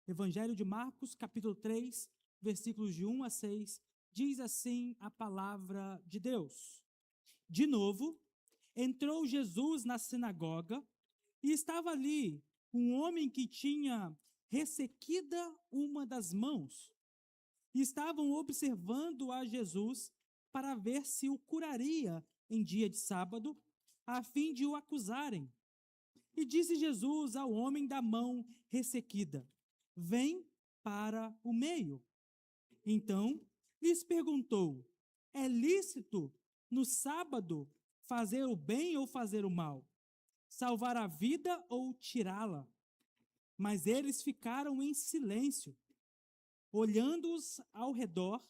Evangelho de Marcos, capítulo 3, versículos de 1 a 6, diz assim a palavra de Deus. De novo, entrou Jesus na sinagoga e estava ali um homem que tinha ressequida uma das mãos. E estavam observando a Jesus para ver se o curaria em dia de sábado, a fim de o acusarem. E disse Jesus ao homem da mão ressequida: vem para o meio. Então lhes perguntou: é lícito no sábado fazer o bem ou fazer o mal? Salvar a vida ou tirá-la? Mas eles ficaram em silêncio, olhando-os ao redor,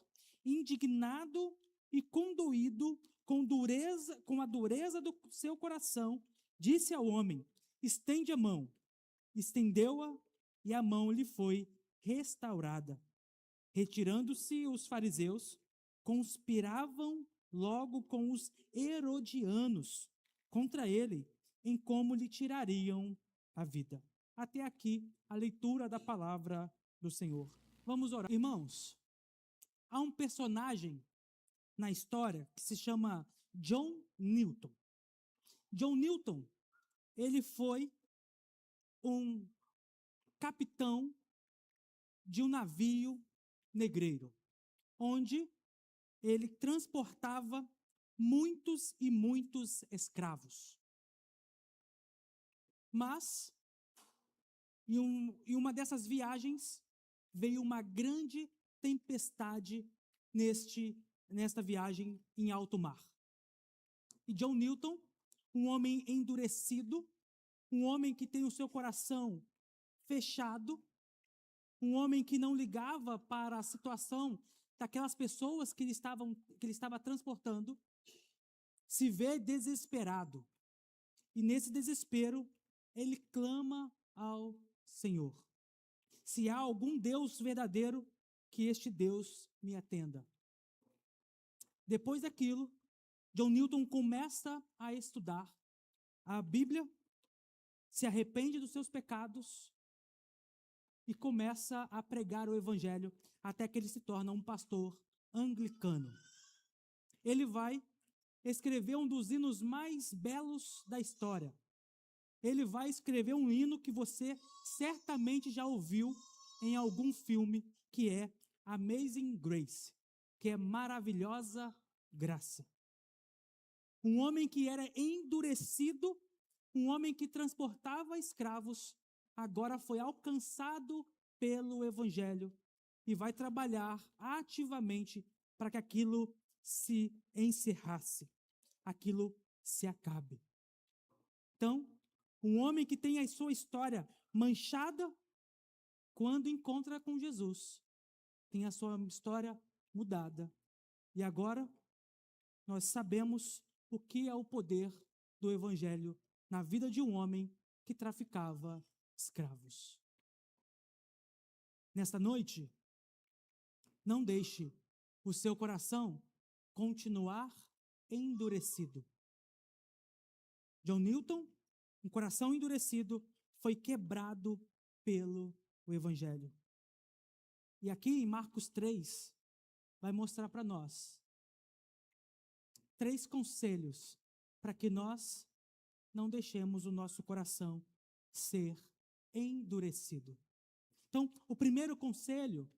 indignado e condoído com a dureza do seu coração, disse ao homem: estende a mão. Estendeu-a e a mão lhe foi restaurada. Retirando-se os fariseus, conspiravam logo com os herodianos contra ele, em como lhe tirariam a vida. Até aqui a leitura da palavra do Senhor. Vamos orar. Irmãos, há um personagem na história que se chama John Newton. John Newton, ele foi um capitão de um navio negreiro, onde ele transportava muitos e muitos escravos. Mas, em uma dessas viagens, veio uma grande tempestade nesta viagem em alto mar. E John Newton, um homem endurecido, um homem que tem o seu coração fechado, um homem que não ligava para a situação daquelas pessoas que ele estava transportando, se vê desesperado. E nesse desespero, ele clama ao Senhor: se há algum Deus verdadeiro, que este Deus me atenda. Depois daquilo, John Newton começa a estudar a Bíblia, se arrepende dos seus pecados e começa a pregar o Evangelho até que ele se torna um pastor anglicano. Ele vai escrever um dos hinos mais belos da história. Ele vai escrever um hino que você certamente já ouviu em algum filme, que é Amazing Grace, que é maravilhosa graça. Um homem que era endurecido, um homem que transportava escravos, agora foi alcançado pelo Evangelho e vai trabalhar ativamente para que aquilo se encerrasse, aquilo se acabe. Então, um homem que tem a sua história manchada, quando encontra com Jesus, tem a sua história mudada. E agora, nós sabemos o que é o poder do Evangelho na vida de um homem que traficava escravos. Nesta noite, não deixe o seu coração continuar endurecido. John Newton, um coração endurecido, foi quebrado pelo Evangelho. E aqui em Marcos 3, vai mostrar para nós 3 conselhos para que nós não deixemos o nosso coração ser endurecido. Então, o primeiro conselho,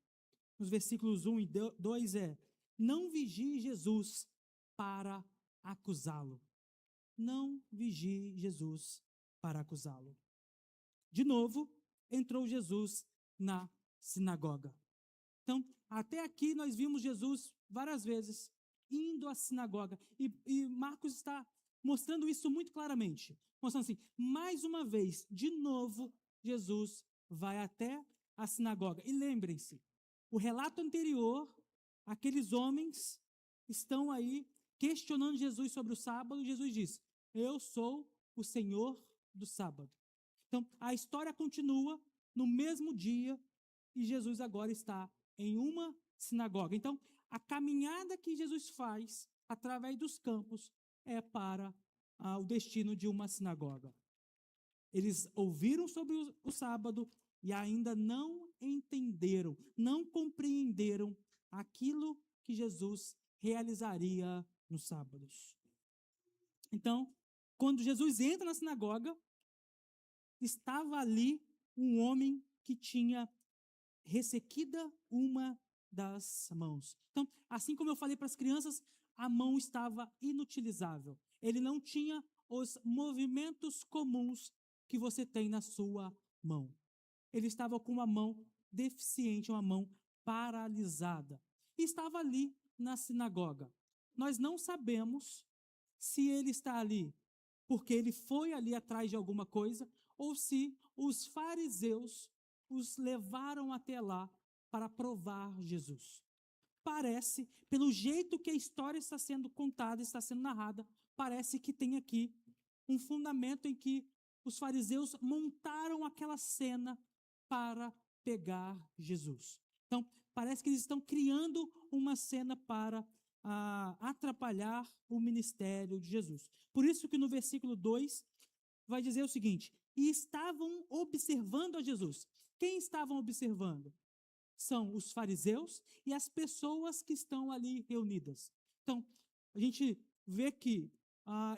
nos versículos 1 e 2 é: não vigie Jesus para acusá-lo. Não vigie Jesus para acusá-lo. De novo, entrou Jesus na sinagoga. Então, até aqui nós vimos Jesus várias vezes indo à sinagoga. E Marcos está mostrando isso muito claramente. Mostrando assim, mais uma vez, de novo, Jesus vai até a sinagoga. E lembrem-se, o relato anterior, aqueles homens estão aí questionando Jesus sobre o sábado. Jesus diz: eu sou o Senhor do sábado. Então, a história continua no mesmo dia e Jesus agora está em uma sinagoga. Então, a caminhada que Jesus faz através dos campos é para o destino de uma sinagoga. Eles ouviram sobre o sábado, e ainda não entenderam, não compreenderam aquilo que Jesus realizaria nos sábados. Então, quando Jesus entra na sinagoga, estava ali um homem que tinha ressequida uma das mãos. Então, assim como eu falei para as crianças, a mão estava inutilizável. Ele não tinha os movimentos comuns que você tem na sua mão. Ele estava com uma mão deficiente, uma mão paralisada. E estava ali na sinagoga. Nós não sabemos se ele está ali porque ele foi ali atrás de alguma coisa ou se os fariseus os levaram até lá para provar Jesus. Parece, pelo jeito que a história está sendo contada, está sendo narrada, parece que tem aqui um fundamento em que os fariseus montaram aquela cena para pegar Jesus. Então, parece que eles estão criando uma cena para atrapalhar o ministério de Jesus. Por isso que no versículo 2 vai dizer o seguinte: e estavam observando a Jesus. Quem estavam observando? São os fariseus e as pessoas que estão ali reunidas. Então, a gente vê que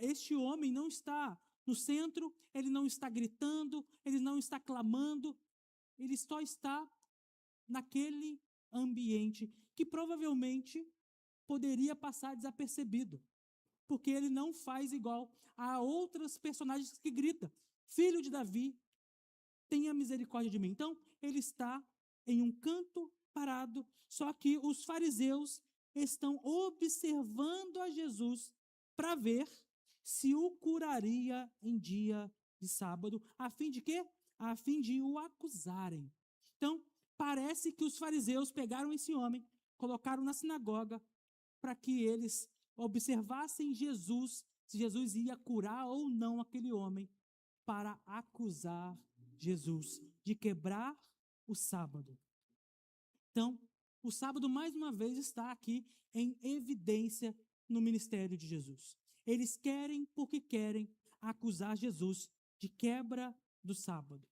este homem não está no centro, ele não está gritando, ele não está clamando, ele só está naquele ambiente que provavelmente poderia passar desapercebido, porque ele não faz igual a outras personagens que gritam: filho de Davi, tenha misericórdia de mim. Então, ele está em um canto parado, só que os fariseus estão observando a Jesus para ver se o curaria em dia de sábado, a fim de quê? A fim de o acusarem. Então, parece que os fariseus pegaram esse homem, colocaram na sinagoga para que eles observassem Jesus, se Jesus ia curar ou não aquele homem, para acusar Jesus de quebrar o sábado. Então, o sábado, mais uma vez, está aqui em evidência no ministério de Jesus. Eles querem, porque querem, acusar Jesus de quebra do sábado.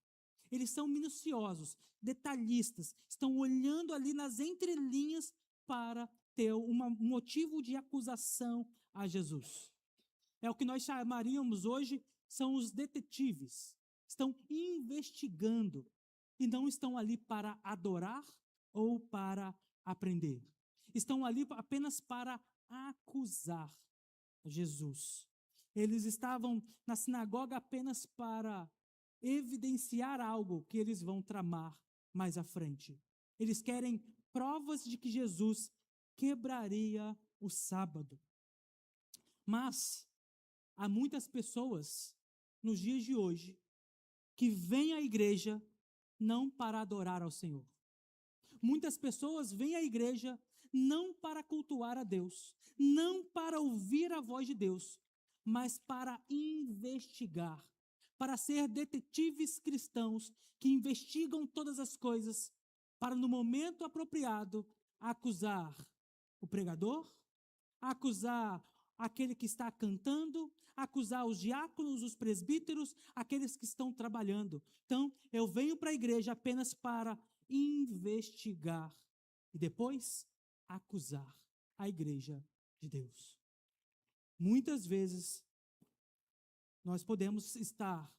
Eles são minuciosos, detalhistas, estão olhando ali nas entrelinhas para ter um motivo de acusação a Jesus. É o que nós chamaríamos hoje, são os detetives. Estão investigando e não estão ali para adorar ou para aprender. Estão ali apenas para acusar Jesus. Eles estavam na sinagoga apenas para evidenciar algo que eles vão tramar mais à frente. Eles querem provas de que Jesus quebraria o sábado. Mas há muitas pessoas nos dias de hoje que vêm à igreja não para adorar ao Senhor. Muitas pessoas vêm à igreja não para cultuar a Deus, não para ouvir a voz de Deus, mas para investigar, para ser detetives cristãos que investigam todas as coisas, para no momento apropriado acusar o pregador, acusar aquele que está cantando, acusar os diáconos, os presbíteros, aqueles que estão trabalhando. Então, eu venho para a igreja apenas para investigar e depois acusar a igreja de Deus. Muitas vezes, nós podemos estar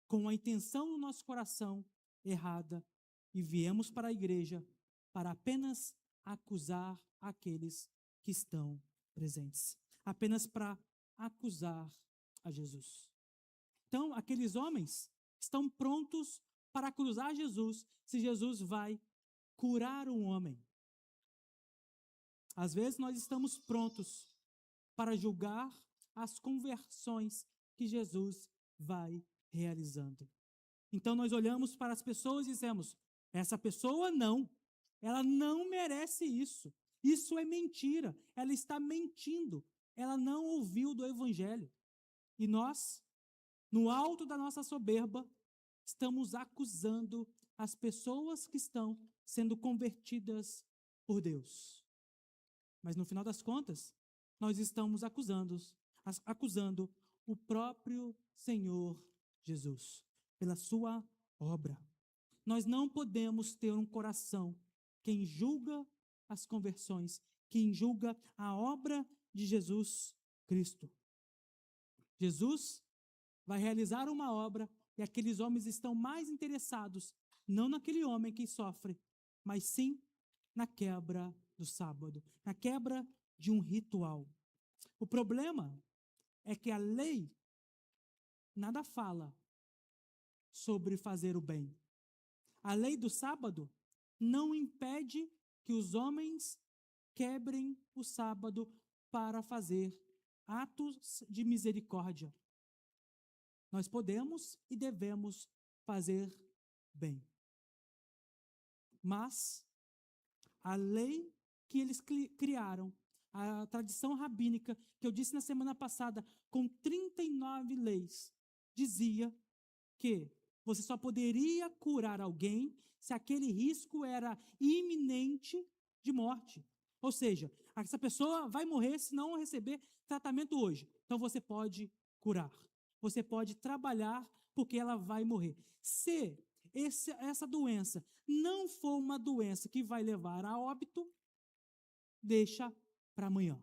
com a intenção no nosso coração errada e viemos para a igreja para apenas acusar aqueles que estão presentes, apenas para acusar a Jesus. Então, aqueles homens estão prontos para acusar Jesus se Jesus vai curar um homem. Às vezes nós estamos prontos para julgar as conversões que Jesus vai realizando. Então nós olhamos para as pessoas e dizemos: essa pessoa não, ela não merece isso. Isso é mentira, ela está mentindo, ela não ouviu do Evangelho. E nós, no alto da nossa soberba, estamos acusando as pessoas que estão sendo convertidas por Deus. Mas no final das contas, nós estamos acusando o próprio Senhor Jesus, pela sua obra. Nós não podemos ter um coração que julga as conversões, que julga a obra de Jesus Cristo. Jesus vai realizar uma obra e aqueles homens estão mais interessados não naquele homem que sofre, mas sim na quebra do sábado, na quebra de um ritual. O problema é que a lei nada fala sobre fazer o bem. A lei do sábado não impede que os homens quebrem o sábado para fazer atos de misericórdia. Nós podemos e devemos fazer bem. Mas a lei que eles criaram, a tradição rabínica, que eu disse na semana passada, com 39 leis, dizia que você só poderia curar alguém se aquele risco era iminente de morte. Ou seja, essa pessoa vai morrer se não receber tratamento hoje. Então você pode curar. Você pode trabalhar porque ela vai morrer. Se essa doença não for uma doença que vai levar a óbito, deixa para amanhã.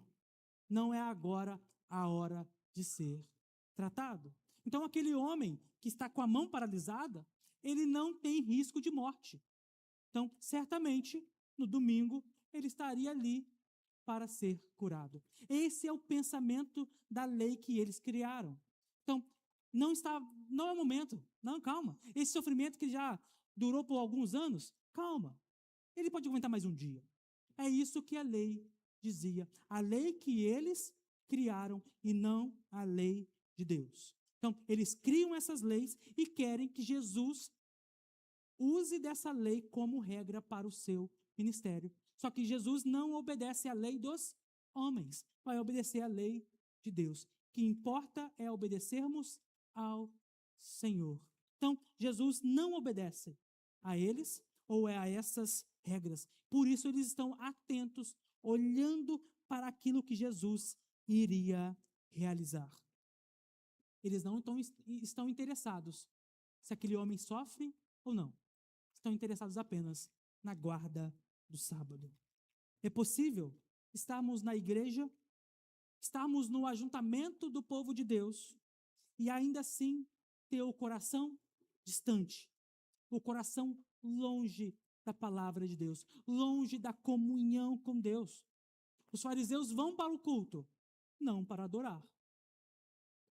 Não é agora a hora de ser tratado. Então, aquele homem que está com a mão paralisada, ele não tem risco de morte. Então, certamente, no domingo, ele estaria ali para ser curado. Esse é o pensamento da lei que eles criaram. Então, não é o momento. Não, calma. Esse sofrimento que já durou por alguns anos, calma. Ele pode aguentar mais um dia. É isso que a lei dizia. A lei que eles criaram e não a lei de Deus. Então, eles criam essas leis e querem que Jesus use dessa lei como regra para o seu ministério. Só que Jesus não obedece à lei dos homens, vai obedecer à lei de Deus. O que importa é obedecermos ao Senhor. Então, Jesus não obedece a eles ou a essas regras. Por isso, eles estão atentos, olhando para aquilo que Jesus iria realizar. Eles não estão interessados se aquele homem sofre ou não. Estão interessados apenas na guarda do sábado. É possível estarmos na igreja, estarmos no ajuntamento do povo de Deus e ainda assim ter o coração distante, o coração longe da palavra de Deus, longe da comunhão com Deus. Os fariseus vão para o culto, não para adorar.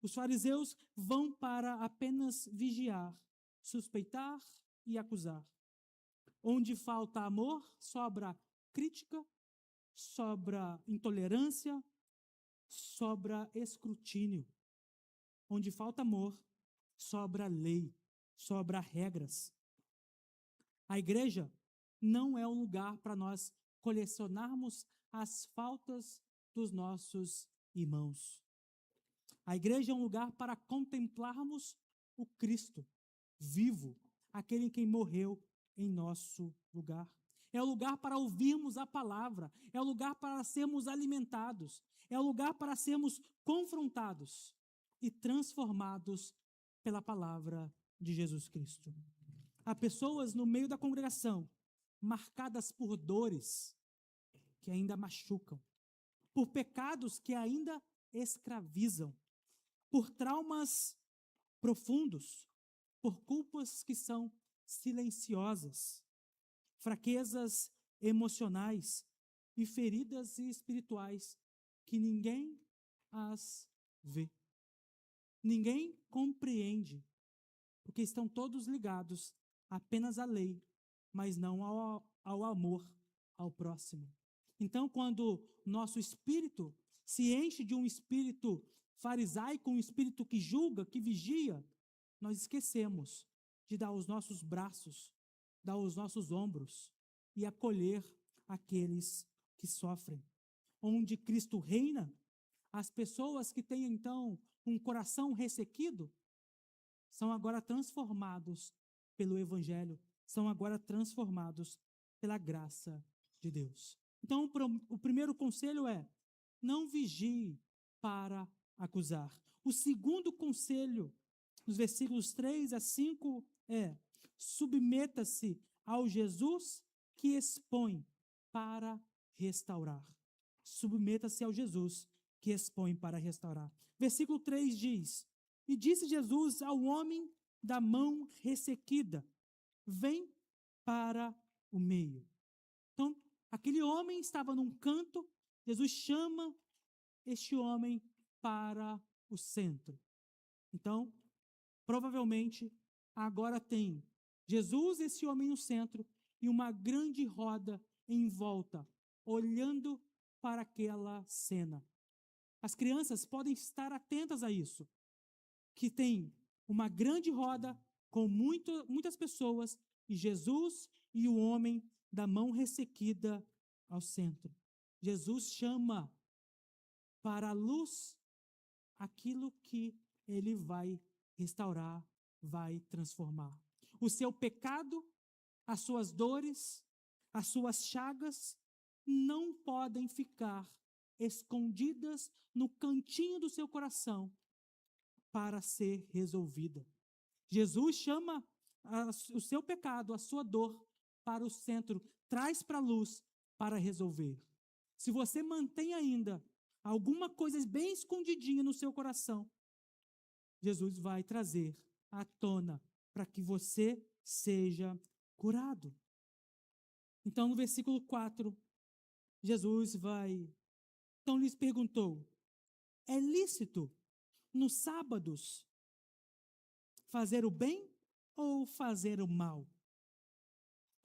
Os fariseus vão para apenas vigiar, suspeitar e acusar. Onde falta amor, sobra crítica, sobra intolerância, sobra escrutínio. Onde falta amor, sobra lei, sobra regras. A igreja não é um lugar para nós colecionarmos as faltas dos nossos irmãos. A igreja é um lugar para contemplarmos o Cristo vivo, aquele em quem morreu em nosso lugar. É o lugar para ouvirmos a palavra, é o lugar para sermos alimentados, é o lugar para sermos confrontados e transformados pela palavra de Jesus Cristo. Há pessoas no meio da congregação marcadas por dores que ainda machucam, por pecados que ainda escravizam, por traumas profundos, por culpas que são silenciosas, fraquezas emocionais e feridas espirituais que ninguém as vê. Ninguém compreende, porque estão todos ligados apenas à lei, mas não ao amor ao próximo. Então, quando nosso espírito se enche de um espírito farisaico, um espírito que julga, que vigia, nós esquecemos de dar os nossos braços, dar os nossos ombros e acolher aqueles que sofrem. Onde Cristo reina, as pessoas que têm então um coração ressequido são agora transformados pelo Evangelho, são agora transformados pela graça de Deus. Então, o primeiro conselho é: não vigie para acusar. O segundo conselho, nos versículos 3 a 5, é: submeta-se ao Jesus que expõe para restaurar. Submeta-se ao Jesus que expõe para restaurar. Versículo 3 diz: E disse Jesus ao homem da mão ressequida: Vem para o meio. Então, aquele homem estava num canto, Jesus chama este homem para o centro. Então, provavelmente, agora tem Jesus, esse homem no centro, e uma grande roda em volta, olhando para aquela cena. As crianças podem estar atentas a isso, que tem uma grande roda com muitas pessoas, e Jesus e o homem da mão ressequida ao centro. Jesus chama para a luz aquilo que ele vai restaurar, vai transformar. O seu pecado, as suas dores, as suas chagas não podem ficar escondidas no cantinho do seu coração para ser resolvida. Jesus chama o seu pecado, a sua dor, para o centro, traz para a luz para resolver. Se você mantém ainda alguma coisa bem escondidinha no seu coração, Jesus vai trazer à tona para que você seja curado. Então, no versículo 4, Jesus então lhes perguntou: é lícito nos sábados fazer o bem ou fazer o mal?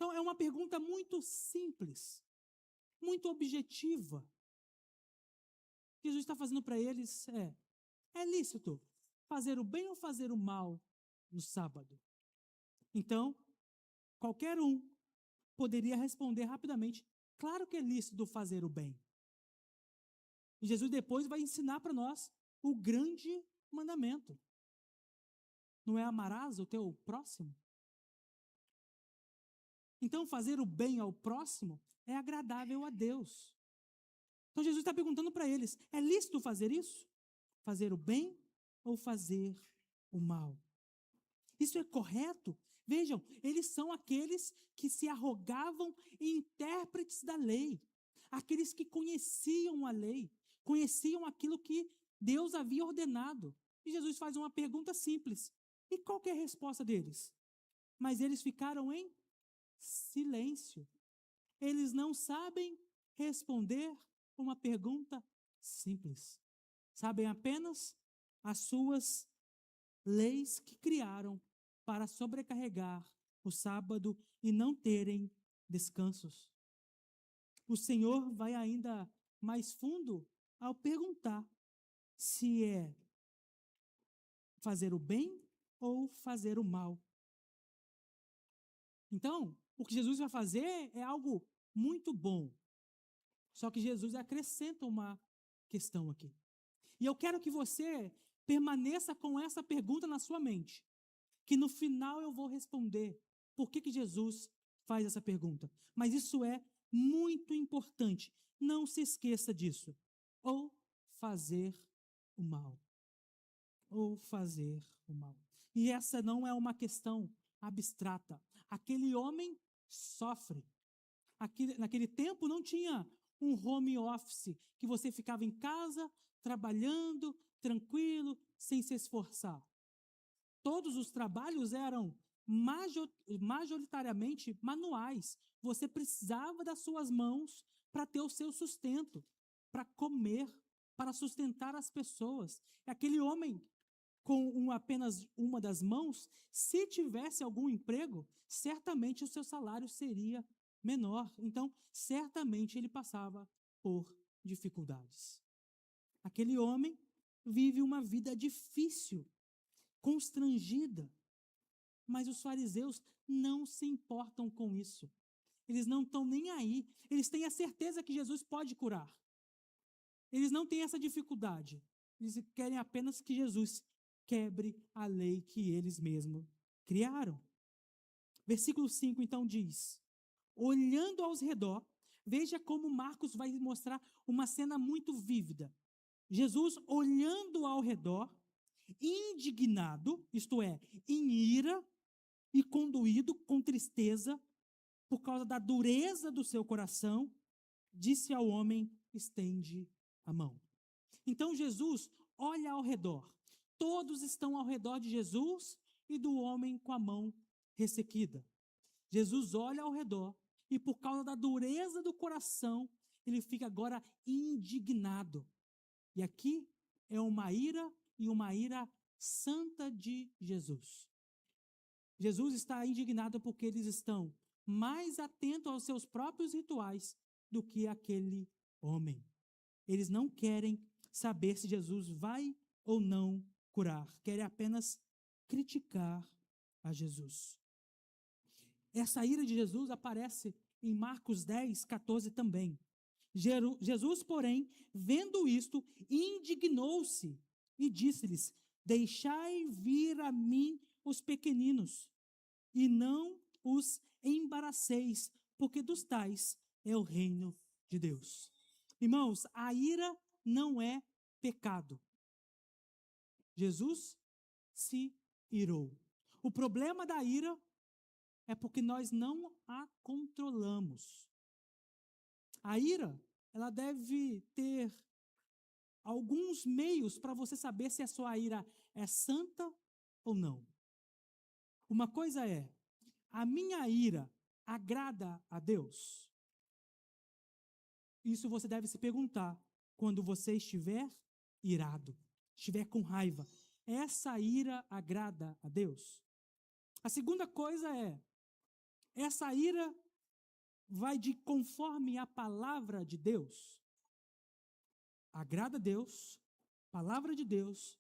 Então, é uma pergunta muito simples, muito objetiva. Jesus está fazendo para eles é lícito fazer o bem ou fazer o mal no sábado? Então, qualquer um poderia responder rapidamente: claro que é lícito fazer o bem. E Jesus depois vai ensinar para nós o grande mandamento. Não é amarás o teu próximo? Então, fazer o bem ao próximo é agradável a Deus. Então, Jesus está perguntando para eles: é lícito fazer isso? Fazer o bem ou fazer o mal? Isso é correto? Vejam, eles são aqueles que se arrogavam intérpretes da lei, aqueles que conheciam a lei, conheciam aquilo que Deus havia ordenado. E Jesus faz uma pergunta simples. E qual que é a resposta deles? Mas eles ficaram em silêncio. Eles não sabem responder uma pergunta simples. Sabem apenas as suas leis que criaram para sobrecarregar o sábado e não terem descansos. O Senhor vai ainda mais fundo ao perguntar se é fazer o bem ou fazer o mal. Então, o que Jesus vai fazer é algo muito bom. Só que Jesus acrescenta uma questão aqui. E eu quero que você permaneça com essa pergunta na sua mente, que no final eu vou responder por que Jesus faz essa pergunta. Mas isso é muito importante. Não se esqueça disso. Ou fazer o mal. Ou fazer o mal. E essa não é uma questão abstrata. Aquele homem sofre. Naquele tempo não tinha um home office, que você ficava em casa, trabalhando, tranquilo, sem se esforçar. Todos os trabalhos eram majoritariamente manuais. Você precisava das suas mãos para ter o seu sustento, para comer, para sustentar as pessoas. Aquele homem com apenas uma das mãos, se tivesse algum emprego, certamente o seu salário seria menor. Então, certamente ele passava por dificuldades. Aquele homem vive uma vida difícil, constrangida, mas os fariseus não se importam com isso. Eles não estão nem aí. Eles têm a certeza que Jesus pode curar. Eles não têm essa dificuldade. Eles querem apenas que Jesus quebre a lei que eles mesmos criaram. Versículo 5 então diz: olhando aos redor, veja como Marcos vai mostrar uma cena muito vívida. Jesus olhando ao redor, indignado, isto é, em ira, e conduído com tristeza, por causa da dureza do seu coração, disse ao homem: estende a mão. Então Jesus olha ao redor. Todos estão ao redor de Jesus e do homem com a mão ressequida. Jesus olha ao redor e, por causa da dureza do coração, ele fica agora indignado. E aqui é uma ira, e uma ira santa de Jesus. Jesus está indignado porque eles estão mais atentos aos seus próprios rituais do que aquele homem. Eles não querem saber se Jesus vai ou não curar, querem apenas criticar a Jesus. Essa ira de Jesus aparece em Marcos 10, 14 também. Jesus, porém, vendo isto, indignou-se e disse-lhes: deixai vir a mim os pequeninos, e não os embaraceis, porque dos tais é o reino de Deus. Irmãos, a ira não é pecado. Jesus se irou. O problema da ira é porque nós não a controlamos. A ira, ela deve ter alguns meios para você saber se a sua ira é santa ou não. Uma coisa é: a minha ira agrada a Deus? Isso você deve se perguntar quando você estiver irado, estiver com raiva. Essa ira agrada a Deus? A segunda coisa é: essa ira vai de conforme a palavra de Deus? Agrada a Deus, palavra de Deus.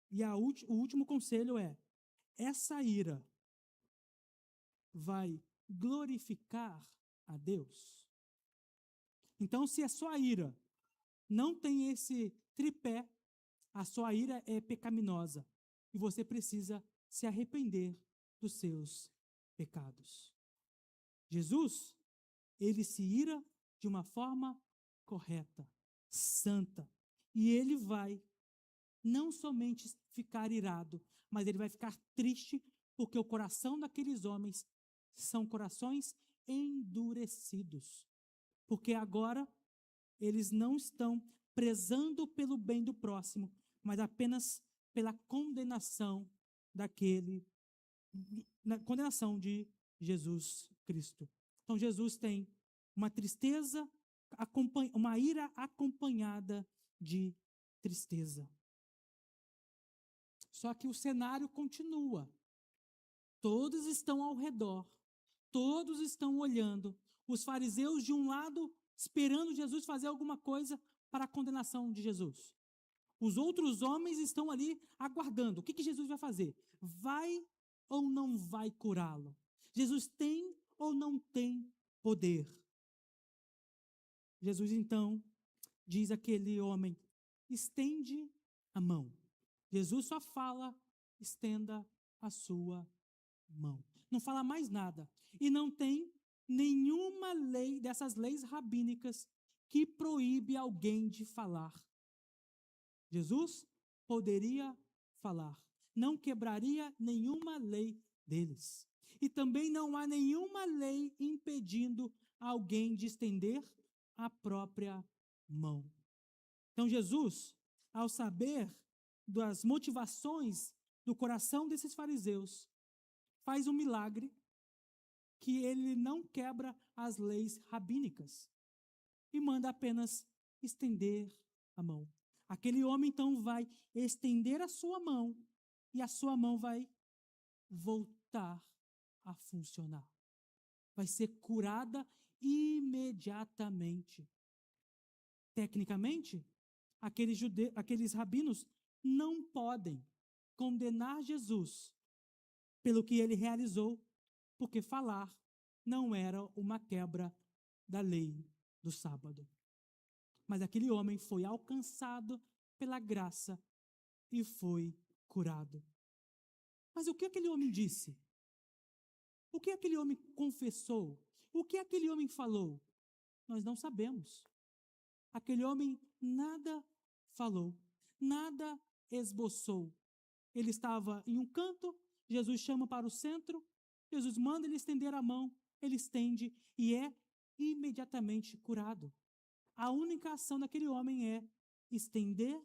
E o último conselho é: essa ira vai glorificar a Deus? Então, se a sua ira não tem esse tripé, a sua ira é pecaminosa e você precisa se arrepender dos seus pecados. Jesus, ele se ira de uma forma correta, santa, e ele vai não somente ficar irado, mas ele vai ficar triste porque o coração daqueles homens são corações endurecidos. Porque agora eles não estão prezando pelo bem do próximo, mas apenas pela condenação na condenação de Jesus Cristo. Então Jesus tem uma tristeza, uma ira acompanhada de tristeza. Só que o cenário continua. Todos estão ao redor, todos estão olhando. Os fariseus de um lado esperando Jesus fazer alguma coisa para a condenação de Jesus. Os outros homens estão ali aguardando. O que Jesus vai fazer? Vai ou não vai curá-lo? Jesus tem ou não tem poder? Jesus então diz àquele homem: estende a mão. Jesus só fala: estenda a sua mão. Não fala mais nada. E não tem nenhuma lei dessas leis rabínicas que proíbe alguém de falar. Jesus poderia falar. Não quebraria nenhuma lei deles. E também não há nenhuma lei impedindo alguém de estender a própria mão. Então Jesus, ao saber das motivações do coração desses fariseus, faz um milagre que ele não quebra as leis rabínicas e manda apenas estender a mão. Aquele homem então vai estender a sua mão e a sua mão vai voltar a funcionar. Vai ser curada imediatamente. Tecnicamente, aqueles rabinos não podem condenar Jesus pelo que ele realizou, porque falar não era uma quebra da lei do sábado. Mas aquele homem foi alcançado pela graça e foi curado. Mas o que aquele homem disse? O que aquele homem confessou? O que aquele homem falou? Nós não sabemos. Aquele homem nada falou, nada esboçou. Ele estava em um canto, Jesus chama para o centro Jesus manda ele estender a mão, ele estende e é imediatamente curado. A única ação daquele homem é estender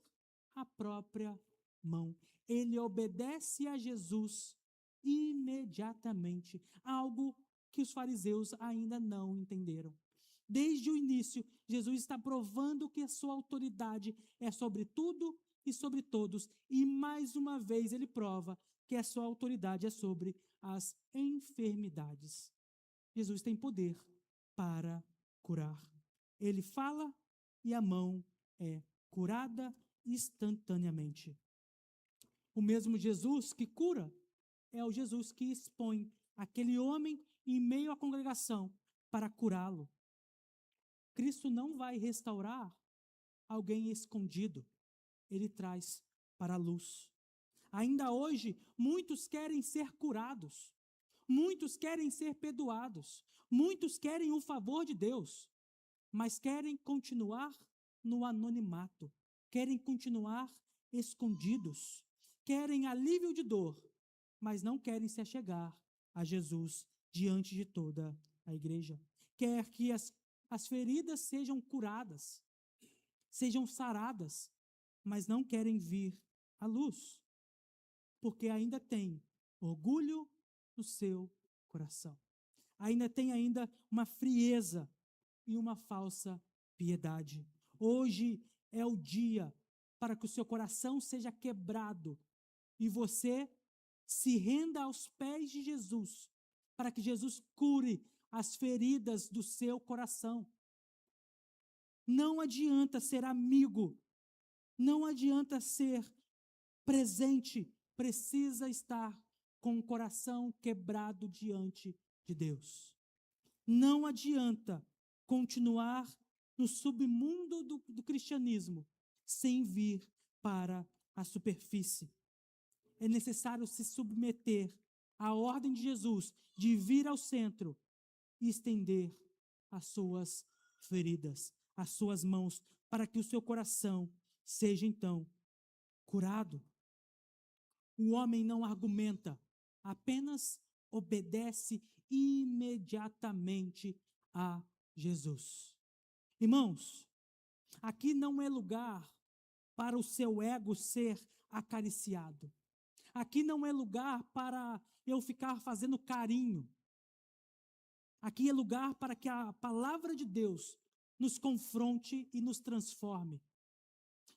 a própria mão. Ele obedece a Jesus imediatamente, algo que os fariseus ainda não entenderam. Desde o início, Jesus está provando que a sua autoridade é sobre tudo e sobre todos, e mais uma vez ele prova que a sua autoridade é sobre as enfermidades. Jesus tem poder para curar. Ele fala e a mão é curada instantaneamente. O mesmo Jesus que cura é o Jesus que expõe aquele homem em meio à congregação para curá-lo. Cristo não vai restaurar alguém escondido, ele traz para a luz. Ainda hoje, muitos querem ser curados, muitos querem ser perdoados, muitos querem o favor de Deus, mas querem continuar no anonimato, querem continuar escondidos, querem alívio de dor, mas não querem se achegar a Jesus diante de toda a igreja. Quer que as feridas sejam curadas, sejam saradas, mas não querem vir à luz, porque ainda tem orgulho no seu coração. Ainda tem uma frieza e uma falsa piedade. Hoje é o dia para que o seu coração seja quebrado e você se renda aos pés de Jesus, para que Jesus cure as feridas do seu coração. Não adianta ser amigo, não adianta ser presente, precisa estar com o coração quebrado diante de Deus. Não adianta continuar no submundo do cristianismo sem vir para a superfície. É necessário se submeter à ordem de Jesus de vir ao centro e estender as suas feridas, as suas mãos, para que o seu coração seja então curado. O homem não argumenta, apenas obedece imediatamente a Jesus. Irmãos, aqui não é lugar para o seu ego ser acariciado. Aqui não é lugar para eu ficar fazendo carinho. Aqui é lugar para que a palavra de Deus nos confronte e nos transforme.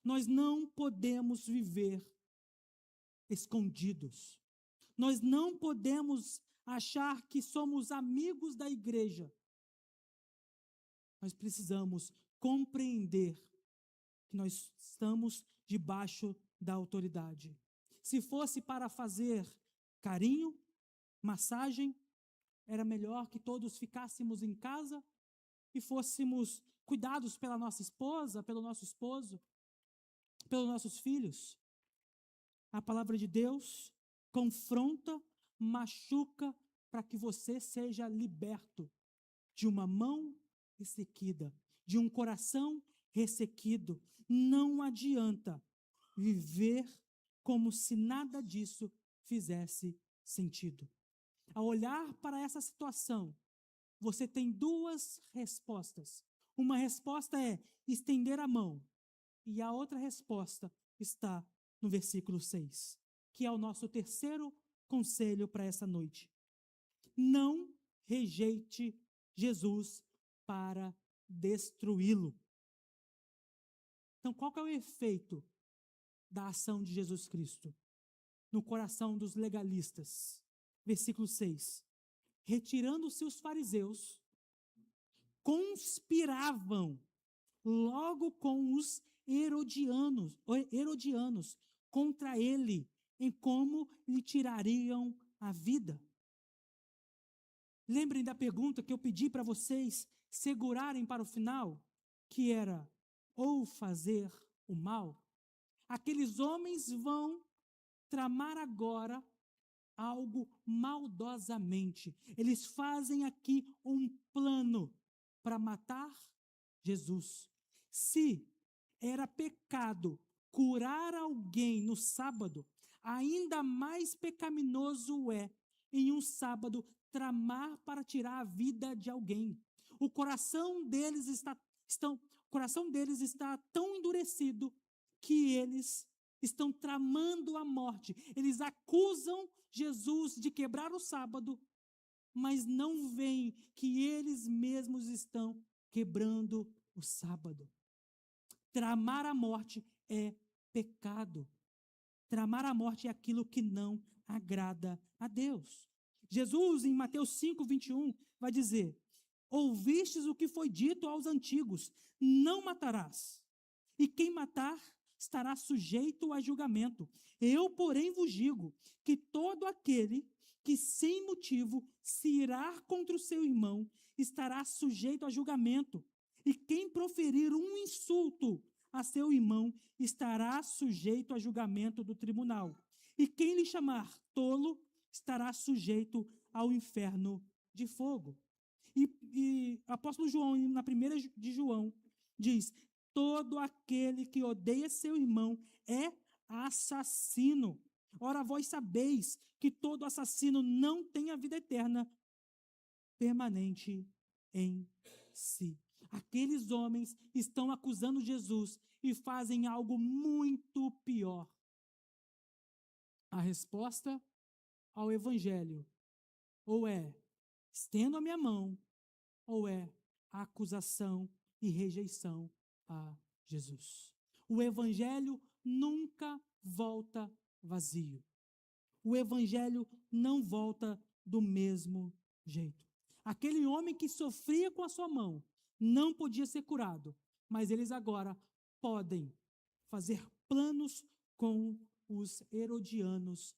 Nós não podemos viver escondidos. Nós não podemos achar que somos amigos da igreja. Nós precisamos compreender que nós estamos debaixo da autoridade. Se fosse para fazer carinho, massagem, era melhor que todos ficássemos em casa e fôssemos cuidados pela nossa esposa, pelo nosso esposo, pelos nossos filhos. A palavra de Deus confronta, machuca, para que você seja liberto de uma mão ressequida, de um coração ressequido. Não adianta viver como se nada disso fizesse sentido. Ao olhar para essa situação, você tem duas respostas. Uma resposta é estender a mão, e a outra resposta está no versículo 6, que é o nosso terceiro conselho para essa noite. Não rejeite Jesus para destruí-lo. Então, qual que é o efeito da ação de Jesus Cristo no coração dos legalistas? Versículo 6. Retirando-se os fariseus, conspiravam logo com os herodianos contra ele, em como lhe tirariam a vida. Lembrem da pergunta que eu pedi para vocês segurarem para o final, que era, ou fazer o mal? Aqueles homens vão tramar agora algo maldosamente. Eles fazem aqui um plano para matar Jesus. Se era pecado curar alguém no sábado, ainda mais pecaminoso é em um sábado tramar para tirar a vida de alguém. O coração deles está tão endurecido que eles estão tramando a morte. Eles acusam Jesus de quebrar o sábado, mas não veem que eles mesmos estão quebrando o sábado. Tramar a morte é pecado. Tramar a morte é aquilo que não agrada a Deus. Jesus, em Mateus 5, 21, vai dizer: ouvistes o que foi dito aos antigos, não matarás, e quem matar estará sujeito a julgamento. Eu, porém, vos digo que todo aquele que sem motivo se irar contra o seu irmão estará sujeito a julgamento, e quem proferir um insulto a seu irmão estará sujeito a julgamento do tribunal, e quem lhe chamar tolo estará sujeito ao inferno de fogo. E o apóstolo João, na primeira de João, diz: todo aquele que odeia seu irmão é assassino. Ora, vós sabeis que todo assassino não tem a vida eterna permanente em si. Aqueles homens estão acusando Jesus e fazem algo muito pior. A resposta ao evangelho ou é estendo a minha mão, ou é a acusação e rejeição a Jesus. O evangelho nunca volta vazio. O evangelho não volta do mesmo jeito. Aquele homem que sofria com a sua mão não podia ser curado, mas eles agora podem fazer planos com os herodianos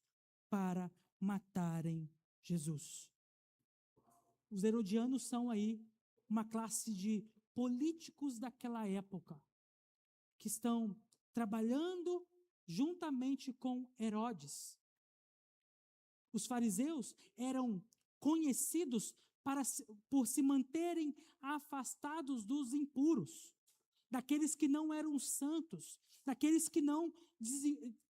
para matarem Jesus. Os herodianos são aí uma classe de políticos daquela época, que estão trabalhando juntamente com Herodes. Os fariseus eram conhecidos por se manterem afastados dos impuros, daqueles que não eram santos, daqueles que não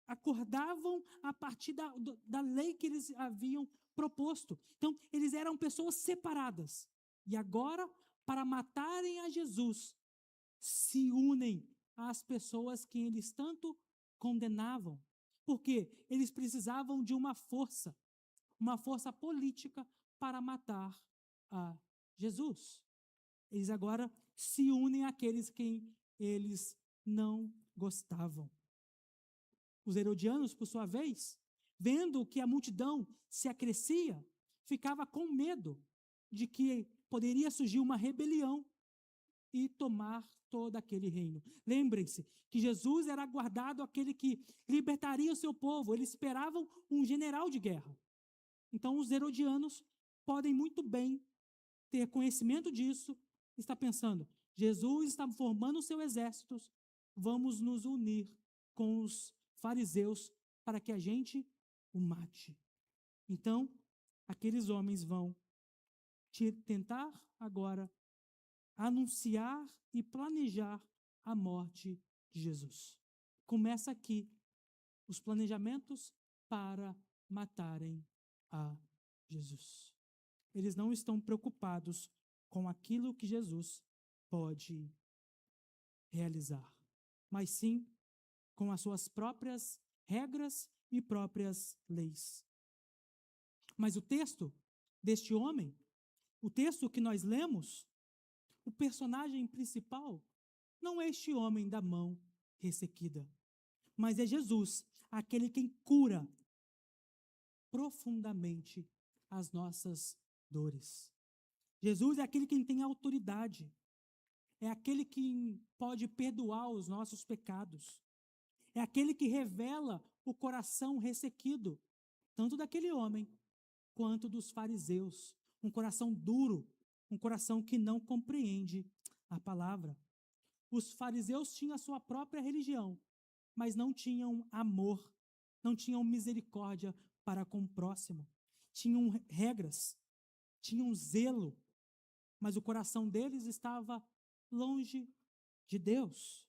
acordavam a partir da lei que eles haviam proposto. Então, eles eram pessoas separadas. E agora, para matarem a Jesus, se unem às pessoas que eles tanto condenavam. Porque eles precisavam de uma força política para matar a Jesus. Eles agora se unem àqueles que eles não gostavam. Os herodianos, por sua vez, vendo que a multidão se acrescia, ficava com medo de que poderia surgir uma rebelião e tomar todo aquele reino. Lembrem-se que Jesus era guardado aquele que libertaria o seu povo. Eles esperavam um general de guerra. Então, os herodianos podem muito bem ter conhecimento disso, está pensando: Jesus está formando o seu exército, vamos nos unir com os fariseus para que a gente o mate. Então, aqueles homens vão tentar agora anunciar e planejar a morte de Jesus. Começa aqui os planejamentos para matarem a Jesus. Eles não estão preocupados com aquilo que Jesus pode realizar, mas sim com as suas próprias regras e próprias leis. Mas o texto deste homem, o texto que nós lemos, o personagem principal não é este homem da mão ressequida, mas é Jesus, aquele quem cura profundamente as nossas dores. Jesus é aquele quem tem autoridade, é aquele que pode perdoar os nossos pecados, é aquele que revela o coração ressequido, tanto daquele homem quanto dos fariseus, um coração duro, um coração que não compreende a palavra. Os fariseus tinham a sua própria religião, mas não tinham amor, não tinham misericórdia para com o próximo. Tinham regras, tinham zelo, mas o coração deles estava longe de Deus.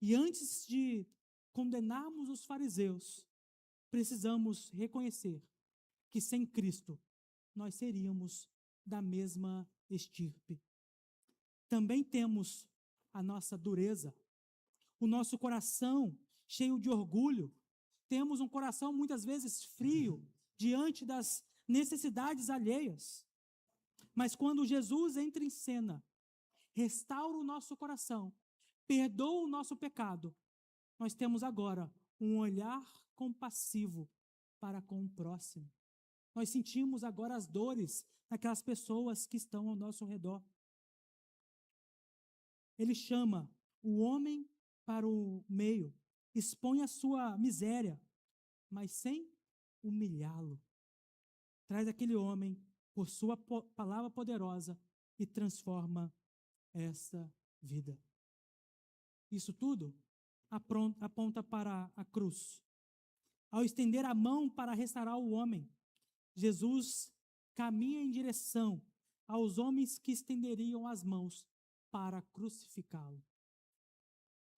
E antes de condenarmos os fariseus, precisamos reconhecer que sem Cristo nós seríamos da mesma estirpe. Também temos a nossa dureza, o nosso coração cheio de orgulho. Temos um coração muitas vezes frio diante das necessidades alheias. Mas quando Jesus entra em cena, restaura o nosso coração, perdoa o nosso pecado, nós temos agora um olhar compassivo para com o próximo. Nós sentimos agora as dores daquelas pessoas que estão ao nosso redor. Ele chama o homem para o meio, expõe a sua miséria, mas sem humilhá-lo. Traz aquele homem por sua palavra poderosa e transforma essa vida. Isso tudo aponta para a cruz. Ao estender a mão para restaurar o homem, Jesus caminha em direção aos homens que estenderiam as mãos para crucificá-lo.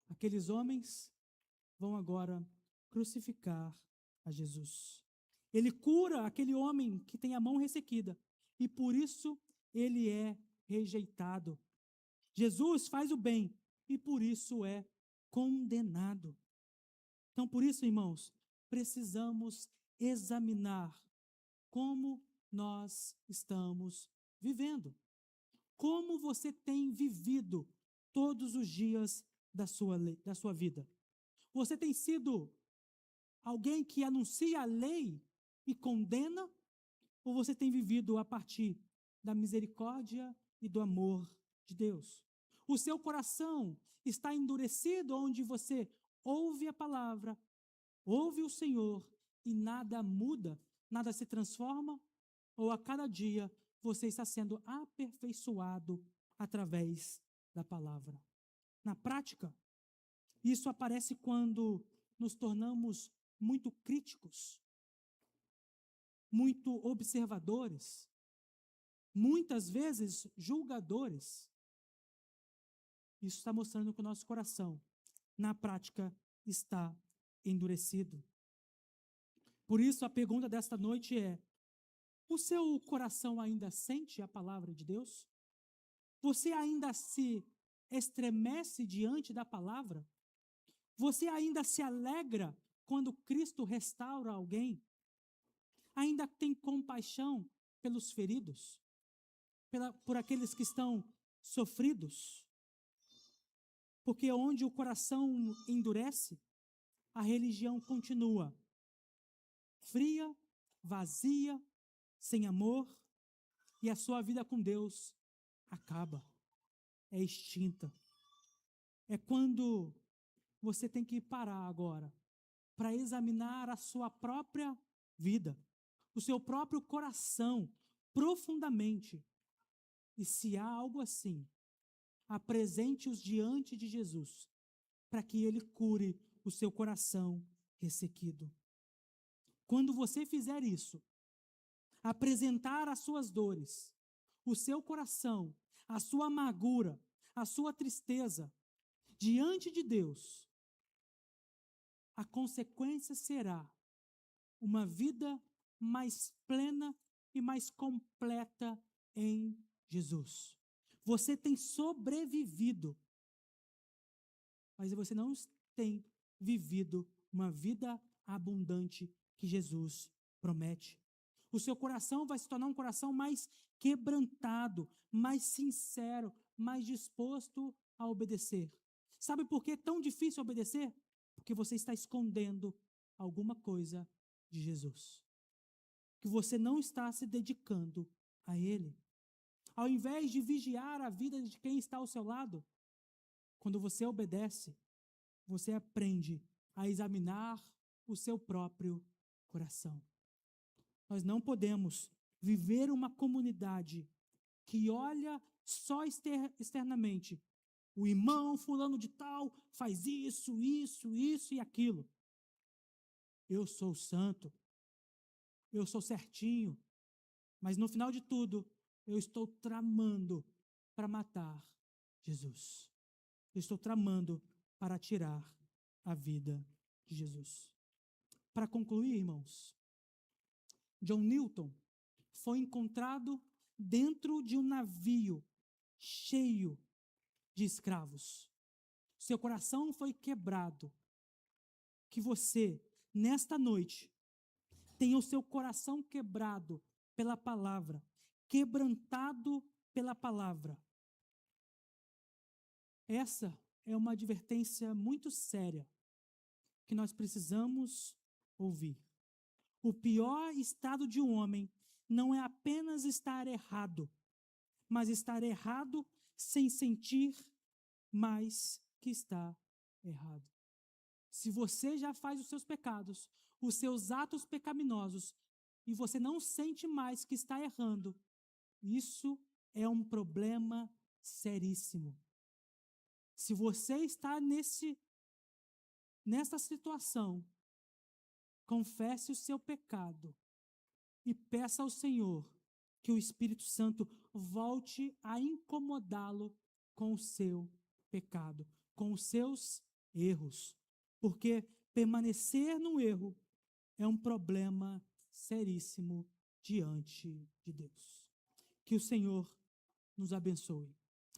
Aqueles homens vão agora crucificar a Jesus. Ele cura aquele homem que tem a mão ressequida e por isso ele é rejeitado. Jesus faz o bem e por isso é condenado. Então, por isso, irmãos, precisamos examinar como nós estamos vivendo. Como você tem vivido todos os dias da sua vida? Você tem sido alguém que anuncia a lei e condena? Ou você tem vivido a partir da misericórdia e do amor de Deus? O seu coração está endurecido onde você ouve a palavra, ouve o Senhor e nada muda, nada se transforma? Ou a cada dia você está sendo aperfeiçoado através da palavra? Na prática, isso aparece quando nos tornamos muito críticos, muito observadores, muitas vezes julgadores. Isso está mostrando que o nosso coração, na prática, está endurecido. Por isso, a pergunta desta noite é: o seu coração ainda sente a palavra de Deus? Você ainda se estremece diante da palavra? Você ainda se alegra quando Cristo restaura alguém? Ainda tem compaixão pelos feridos? Por aqueles que estão sofridos? Porque onde o coração endurece, a religião continua fria, vazia, sem amor, e a sua vida com Deus acaba, é extinta. É quando você tem que parar agora para examinar a sua própria vida, o seu próprio coração profundamente. E se há algo assim, apresente-os diante de Jesus, para que Ele cure o seu coração ressequido. Quando você fizer isso, apresentar as suas dores, o seu coração, a sua amargura, a sua tristeza, diante de Deus, a consequência será uma vida mais plena e mais completa em Jesus. Você tem sobrevivido, mas você não tem vivido uma vida abundante que Jesus promete. O seu coração vai se tornar um coração mais quebrantado, mais sincero, mais disposto a obedecer. Sabe por que é tão difícil obedecer? Porque você está escondendo alguma coisa de Jesus. Que você não está se dedicando a Ele. Ao invés de vigiar a vida de quem está ao seu lado, quando você obedece, você aprende a examinar o seu próprio coração. Nós não podemos viver uma comunidade que olha só externamente. O irmão fulano de tal faz isso e aquilo. Eu sou santo, eu sou certinho, mas no final de tudo, eu estou tramando para matar Jesus. Eu estou tramando para tirar a vida de Jesus. Para concluir, irmãos, John Newton, foi encontrado dentro de um navio cheio de escravos. Seu coração foi quebrado. Que você, nesta noite, tenha o seu coração quebrado pela palavra, quebrantado pela palavra. Essa é uma advertência muito séria que nós precisamos ouvir. O pior estado de um homem não é apenas estar errado, mas estar errado sem sentir mais que está errado. Se você já faz os seus pecados, os seus atos pecaminosos, e você não sente mais que está errando, isso é um problema seríssimo. Se você está nessa situação, confesse o seu pecado e peça ao Senhor que o Espírito Santo volte a incomodá-lo com o seu pecado, com os seus erros. Porque permanecer no erro é um problema seríssimo diante de Deus. Que o Senhor nos abençoe.